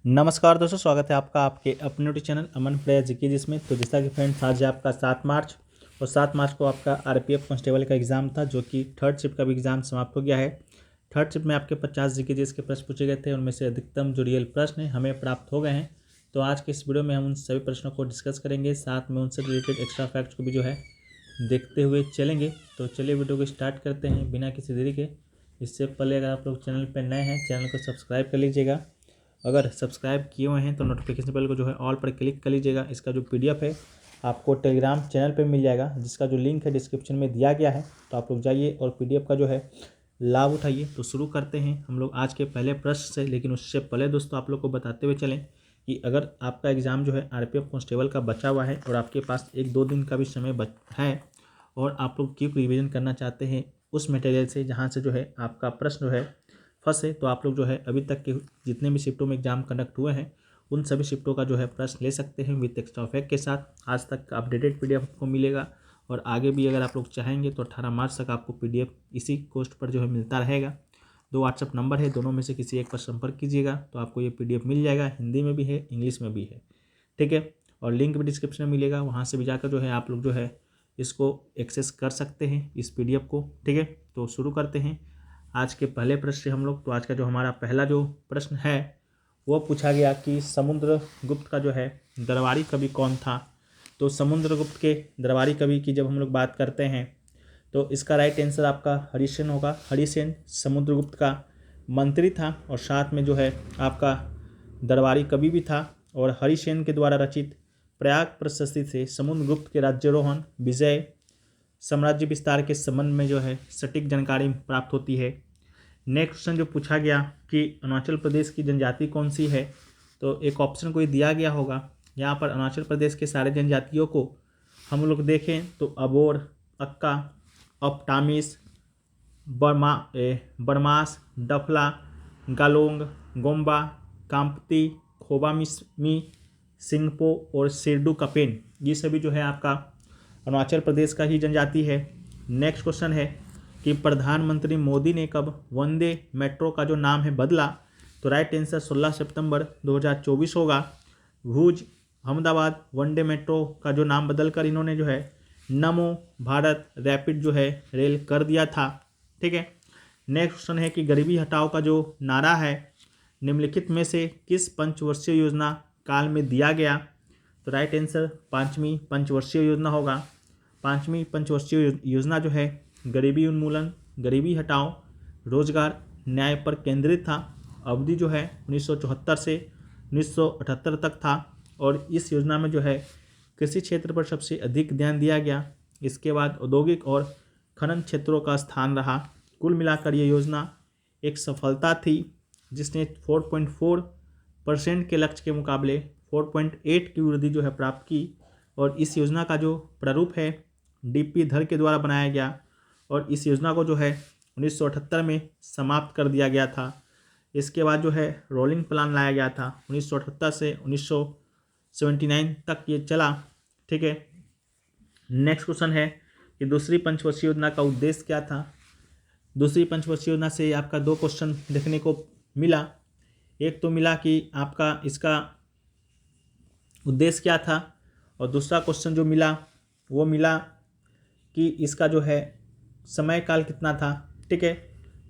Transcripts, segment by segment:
नमस्कार दोस्तों, स्वागत है आपका आपके अपने यूट्यूब चैनल अमन प्लेयर जीके जिसमें। तो जैसा कि फ्रेंड्स, आज है आपका 7 मार्च और 7 मार्च को आपका आरपीएफ कांस्टेबल का एग्ज़ाम था, जो कि थर्ड शिफ्ट का भी एग्ज़ाम समाप्त हो गया है। थर्ड शिफ्ट में आपके 50 जीके जिस के प्रश्न पूछे गए थे, उनमें से अधिकतम जो रियल प्रश्न है हमें प्राप्त हो गए हैं। तो आज के इस वीडियो में हम उन सभी प्रश्नों को डिस्कस करेंगे, साथ में उनसे रिलेटेड एक्स्ट्रा फैक्ट्स को भी जो है देखते हुए चलेंगे। तो चलिए वीडियो को स्टार्ट करते हैं बिना किसी देरी के। इससे पहले अगर आप लोग चैनल पर नए हैं, चैनल को सब्सक्राइब कर लीजिएगा। अगर सब्सक्राइब किए हुए हैं तो नोटिफिकेशन बेल को जो है ऑल पर क्लिक कर लीजिएगा। इसका जो पीडीएफ है आपको टेलीग्राम चैनल पे मिल जाएगा, जिसका जो लिंक है डिस्क्रिप्शन में दिया गया है। तो आप लोग जाइए और पीडीएफ का जो है लाभ उठाइए। तो शुरू करते हैं हम लोग आज के पहले प्रश्न से। लेकिन उससे पहले दोस्तों, आप लोग को बताते हुए चलें कि अगर आपका एग्ज़ाम जो है आरपीएफ कांस्टेबल का बचा हुआ है और आपके पास 1-2 दिन का भी समय है और आप लोग क्विक रिवीजन करना चाहते हैं उस मटेरियल से जहाँ से जो है आपका प्रश्न जो है फंसे, तो आप लोग जो है अभी तक के जितने भी शिफ्टों में एग्जाम कंडक्ट हुए हैं उन सभी शिफ्टों का जो है प्रश्न ले सकते हैं विद एक्स्ट्रा फैक्ट के साथ। आज तक का अपडेटेड पीडीएफ आपको मिलेगा और आगे भी अगर आप लोग चाहेंगे तो 18 मार्च तक आपको पीडीएफ इसी कोस्ट पर जो है मिलता रहेगा। 2 व्हाट्सअप नंबर है, दोनों में से किसी एक पर संपर्क कीजिएगा तो आपको ये पीडीएफ मिल जाएगा। हिंदी में भी है, इंग्लिश में भी है, ठीक है। और लिंक भी डिस्क्रिप्शन में मिलेगा, वहाँ से भी जाकर जो है आप लोग जो है इसको एक्सेस कर सकते हैं इस पीडीएफ को, ठीक है। तो शुरू करते हैं आज के पहले प्रश्न से हम लोग। तो आज का जो हमारा पहला जो प्रश्न है वो पूछा गया कि समुद्रगुप्त का जो है दरबारी कवि कौन था। तो समुद्रगुप्त के दरबारी कवि की जब हम लोग बात करते हैं तो इसका राइट आंसर आपका हरिसेन होगा। हरिसेन समुद्रगुप्त का मंत्री था और साथ में जो है आपका दरबारी कवि भी था। और हरिसेन के द्वारा रचित प्रयाग प्रशस्ति से समुद्रगुप्त के राज्यारोहण, विजय, साम्राज्य विस्तार के संबंध में जो है सटीक जानकारी प्राप्त होती है। नेक्स्ट क्वेश्चन जो पूछा गया कि अरुणाचल प्रदेश की जनजाति कौन सी है, तो एक ऑप्शन कोई दिया गया होगा। यहाँ पर अरुणाचल प्रदेश के सारे जनजातियों को हम लोग देखें तो अबोर, अक्का, अपटामिस, बरमास, डफला, गालोंग, गोम्बा, काम्पती, खोबामिसमी, सिंगपो और सिरडू कपेन, ये सभी जो है आपका अरुणाचल प्रदेश का ही जनजाति है। नेक्स्ट क्वेश्चन है कि प्रधानमंत्री मोदी ने कब वंदे मेट्रो का जो नाम है बदला। तो राइट आंसर 16 सितंबर 2024 होगा। भुज अहमदाबाद वनडे मेट्रो का जो नाम बदलकर इन्होंने जो है नमो भारत रैपिड जो है रेल कर दिया था, ठीक है। नेक्स्ट क्वेश्चन है कि गरीबी हटाओ का जो नारा है निम्नलिखित में से किस पंचवर्षीय योजना काल में दिया गया। तो राइट आंसर 5वीं पंचवर्षीय योजना होगा। 5वीं पंचवर्षीय योजना जो है गरीबी उन्मूलन, गरीबी हटाओ, रोजगार, न्याय पर केंद्रित था। अवधि जो है 1974 से 1978 तक था और इस योजना में जो है कृषि क्षेत्र पर सबसे अधिक ध्यान दिया गया। इसके बाद औद्योगिक और खनन क्षेत्रों का स्थान रहा। कुल मिलाकर ये योजना एक सफलता थी, जिसने 4.4% के लक्ष्य के मुकाबले 4.8 की वृद्धि जो है प्राप्त की। और इस योजना का जो प्रारूप है डीपी धर के द्वारा बनाया गया और इस योजना को जो है 1978 में समाप्त कर दिया गया था। इसके बाद जो है रोलिंग प्लान लाया गया था 1978 से 1979 तक ये चला, ठीक है। नेक्स्ट क्वेश्चन है कि दूसरी पंचवर्षीय योजना का उद्देश्य क्या था। दूसरी पंचवर्षीय योजना से आपका 2 क्वेश्चन देखने को मिला। एक तो मिला कि आपका इसका उद्देश्य क्या था और दूसरा क्वेश्चन जो मिला वो मिला कि इसका जो है समय काल कितना था, ठीक है।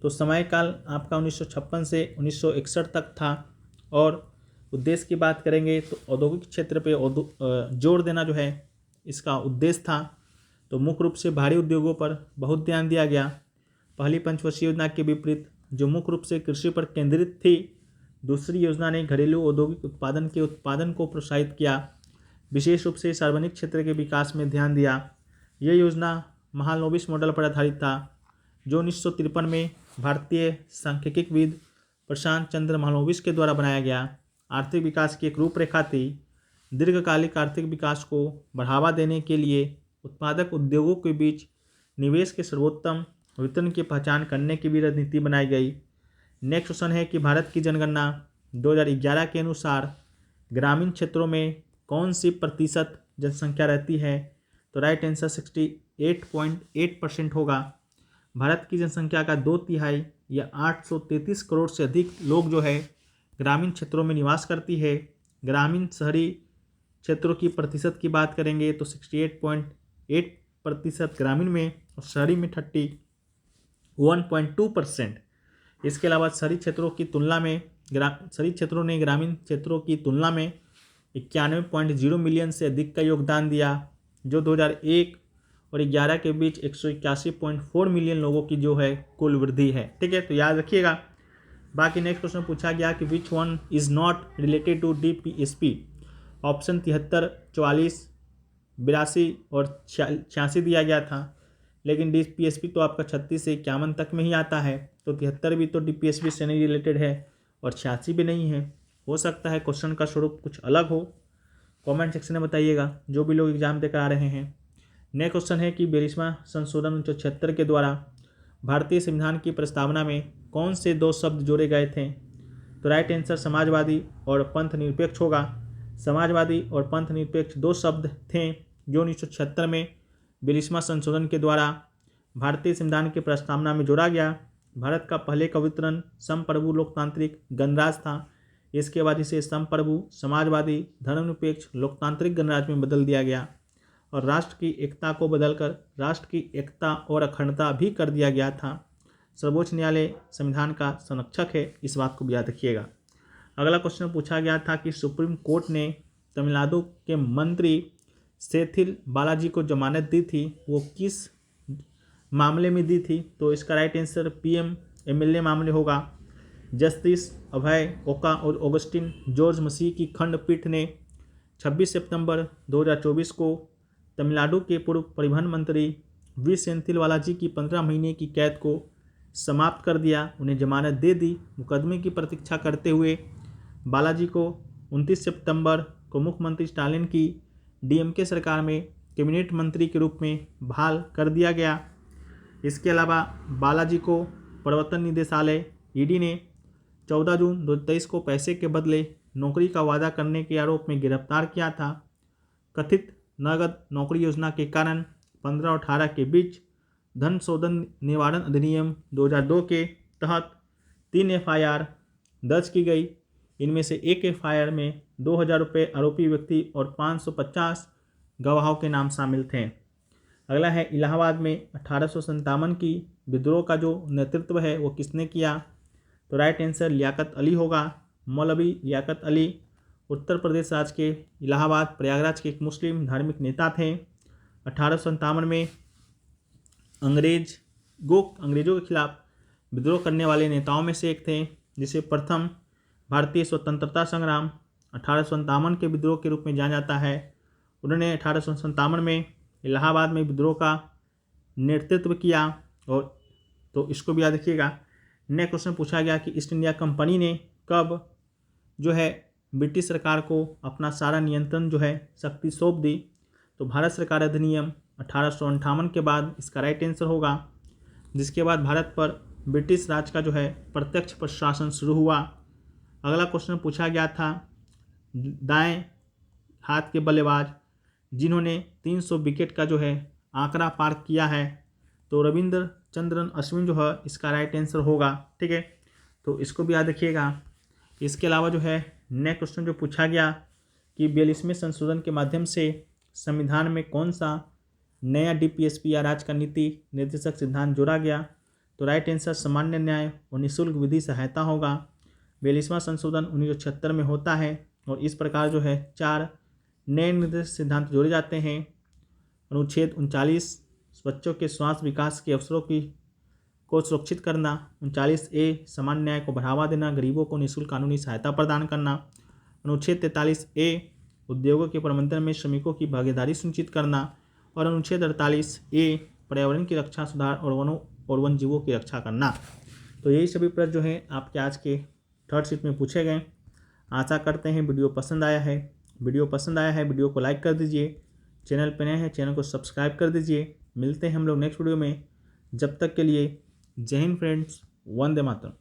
तो समय काल आपका 1956 से 1961 तक था। और उद्देश्य की बात करेंगे तो औद्योगिक क्षेत्र पे जोर देना जो है इसका उद्देश्य था। तो मुख्य रूप से भारी उद्योगों पर बहुत ध्यान दिया गया। पहली पंचवर्षीय योजना के विपरीत जो मुख्य रूप से कृषि पर केंद्रित थी, दूसरी योजना ने घरेलू औद्योगिक उत्पादन को प्रोत्साहित किया, विशेष रूप से सार्वजनिक क्षेत्र के विकास में ध्यान दिया। यह योजना महालनोबिस मॉडल पर आधारित था, जो 1953 में भारतीय सांख्यिकीविद प्रशांत चंद्र महालनोबिस के द्वारा बनाया गया। आर्थिक विकास की एक रूपरेखा थी। दीर्घकालिक आर्थिक विकास को बढ़ावा देने के लिए उत्पादक उद्योगों के बीच निवेश के सर्वोत्तम वितरण की पहचान करने की भी रणनीति बनाई गई। नेक्स्ट क्वेश्चन है कि भारत की जनगणना 2011 के अनुसार ग्रामीण क्षेत्रों में कौन सी प्रतिशत जनसंख्या रहती है। तो राइट आंसर 68.8% होगा। भारत की जनसंख्या का 2/3 या 833 करोड़ से अधिक लोग जो है ग्रामीण क्षेत्रों में निवास करती है। ग्रामीण शहरी क्षेत्रों की प्रतिशत की बात करेंगे तो 68.8% ग्रामीण में और शहरी में 31.2%। इसके अलावा शहरी क्षेत्रों की तुलना में शहरी क्षेत्रों ने ग्रामीण क्षेत्रों की तुलना में 91.0 मिलियन से अधिक का योगदान दिया, जो 2001 और 11 के बीच 181.4 मिलियन लोगों की जो है कुल वृद्धि है। ठीक है, तो याद रखिएगा। बाकी नेक्स्ट क्वेश्चन पूछा गया कि which one is not related to DPSP। Option 73, 44, 82 और 86 दिया गया था, लेकिन DPSP तो आपका 36 से 51 तक में ही आता है, तो 73 भी तो DPSP से नहीं रिलेटेड है और 86 भी नहीं है। हो सकता है क्वेश्चन का स्वरूप कुछ अलग हो, कमेंट सेक्शन में बताइएगा जो भी लोग एग्जाम देकर आ रहे हैं। नेक्स्ट क्वेश्चन है कि 42वां संशोधन 1976 के द्वारा भारतीय संविधान की प्रस्तावना में कौन से 2 शब्द जोड़े गए थे। तो राइट आंसर समाजवादी और पंथ निरपेक्ष होगा। समाजवादी और पंथ निरपेक्ष 2 शब्द थे जो 1976 में 42वां संशोधन के द्वारा भारतीय संविधान की प्रस्तावना में जोड़ा गया। भारत का पहले का वितरण संप्रभु लोकतांत्रिक गणराज्य था। इसके बाद इसे संप्रभु समाजवादी धर्मनिरपेक्ष लोकतांत्रिक गणराज्य में बदल दिया गया और राष्ट्र की एकता को बदलकर राष्ट्र की एकता और अखंडता भी कर दिया गया था। सर्वोच्च न्यायालय संविधान का संरक्षक है, इस बात को भी याद रखिएगा। अगला क्वेश्चन पूछा गया था कि सुप्रीम कोर्ट ने तमिलनाडु के मंत्री सेथिल बालाजी को जमानत दी थी, वो किस मामले में दी थी। तो इसका राइट आंसर PMLA मामले होगा। जस्टिस अभय ओका और ऑगस्टिन जॉर्ज मसीह की खंडपीठ ने 26 सितंबर 2024 को तमिलनाडु के पूर्व परिवहन मंत्री वी सेंथिल बालाजी की 15 महीने की कैद को समाप्त कर दिया, उन्हें जमानत दे दी। मुकदमे की प्रतीक्षा करते हुए बालाजी को 29 सितंबर को मुख्यमंत्री स्टालिन की DMK सरकार में कैबिनेट मंत्री के रूप में बहाल कर दिया गया। इसके अलावा बालाजी को प्रवर्तन निदेशालय ED ने 14 जून 2023 को पैसे के बदले नौकरी का वादा करने के आरोप में गिरफ्तार किया था। कथित नगद नौकरी योजना के कारण 15 और 18 के बीच धन शोधन निवारण अधिनियम 2002 के तहत 3 FIR दर्ज की गई। इनमें से एक FIR में 2000 रुपये आरोपी व्यक्ति और 550 गवाहों के नाम शामिल थे। अगला है इलाहाबाद में 1857 की विद्रोह का जो नेतृत्व है वो किसने किया। तो राइट आंसर लियाकत अली होगा। मौलवी लियाकत अली उत्तर प्रदेश राज्य के इलाहाबाद प्रयागराज के एक मुस्लिम धार्मिक नेता थे। 1857 में अंग्रेजों के खिलाफ विद्रोह करने वाले नेताओं में से एक थे, जिसे प्रथम भारतीय स्वतंत्रता संग्राम 1857 के विद्रोह के रूप में जाना जाता है। उन्होंने 1857 में इलाहाबाद में विद्रोह का नेतृत्व किया और तो इसको भी याद रखिएगा। नेक्स्ट क्वेश्चन पूछा गया कि ईस्ट इंडिया कंपनी ने कब जो है ब्रिटिश सरकार को अपना सारा नियंत्रण जो है शक्ति सौंप दी। तो भारत सरकार अधिनियम 1858 के बाद इसका राइट आंसर होगा, जिसके बाद भारत पर ब्रिटिश राज का जो है प्रत्यक्ष प्रशासन शुरू हुआ। अगला क्वेश्चन पूछा गया था दाएं हाथ के बल्लेबाज जिन्होंने 300 विकेट का जो है आंकड़ा पार किया है, तो रविंद्र चंद्रन अश्विन जो है इसका राइट आंसर होगा। ठीक है, तो इसको भी याद रखिएगा। इसके अलावा जो है नेक्स्ट क्वेश्चन जो पूछा गया कि 42वें संशोधन के माध्यम से संविधान में कौन सा नया DPSP या राज्य का नीति निर्देशक सिद्धांत जोड़ा गया। तो राइट आंसर सामान्य न्याय और निःशुल्क विधि सहायता होगा। 42वां संशोधन 1976 में होता है और इस प्रकार जो है 4 नए निर्देशक सिद्धांत जोड़े जाते हैं। अनुच्छेद 39 बच्चों के स्वास्थ्य विकास के अवसरों को सुरक्षित करना। 39A सामान्य न्याय को बढ़ावा देना, गरीबों को निःशुल्क कानूनी सहायता प्रदान करना। अनुच्छेद 43A उद्योगों के प्रबंधन में श्रमिकों की भागीदारी सुनिश्चित करना और अनुच्छेद 48A पर्यावरण की रक्षा, सुधार और वनों और वन जीवों की रक्षा करना। तो यही सभी प्रश्न जो हैं आपके आज के 3rd शिफ्ट में पूछे गए। आशा करते हैं वीडियो पसंद आया है। वीडियो को लाइक कर दीजिए। चैनल पर नए हैं चैनल को सब्सक्राइब कर दीजिए। मिलते हैं हम लोग नेक्स्ट वीडियो में। जब तक के लिए जय हिंद फ्रेंड्स, वंदे मातरम।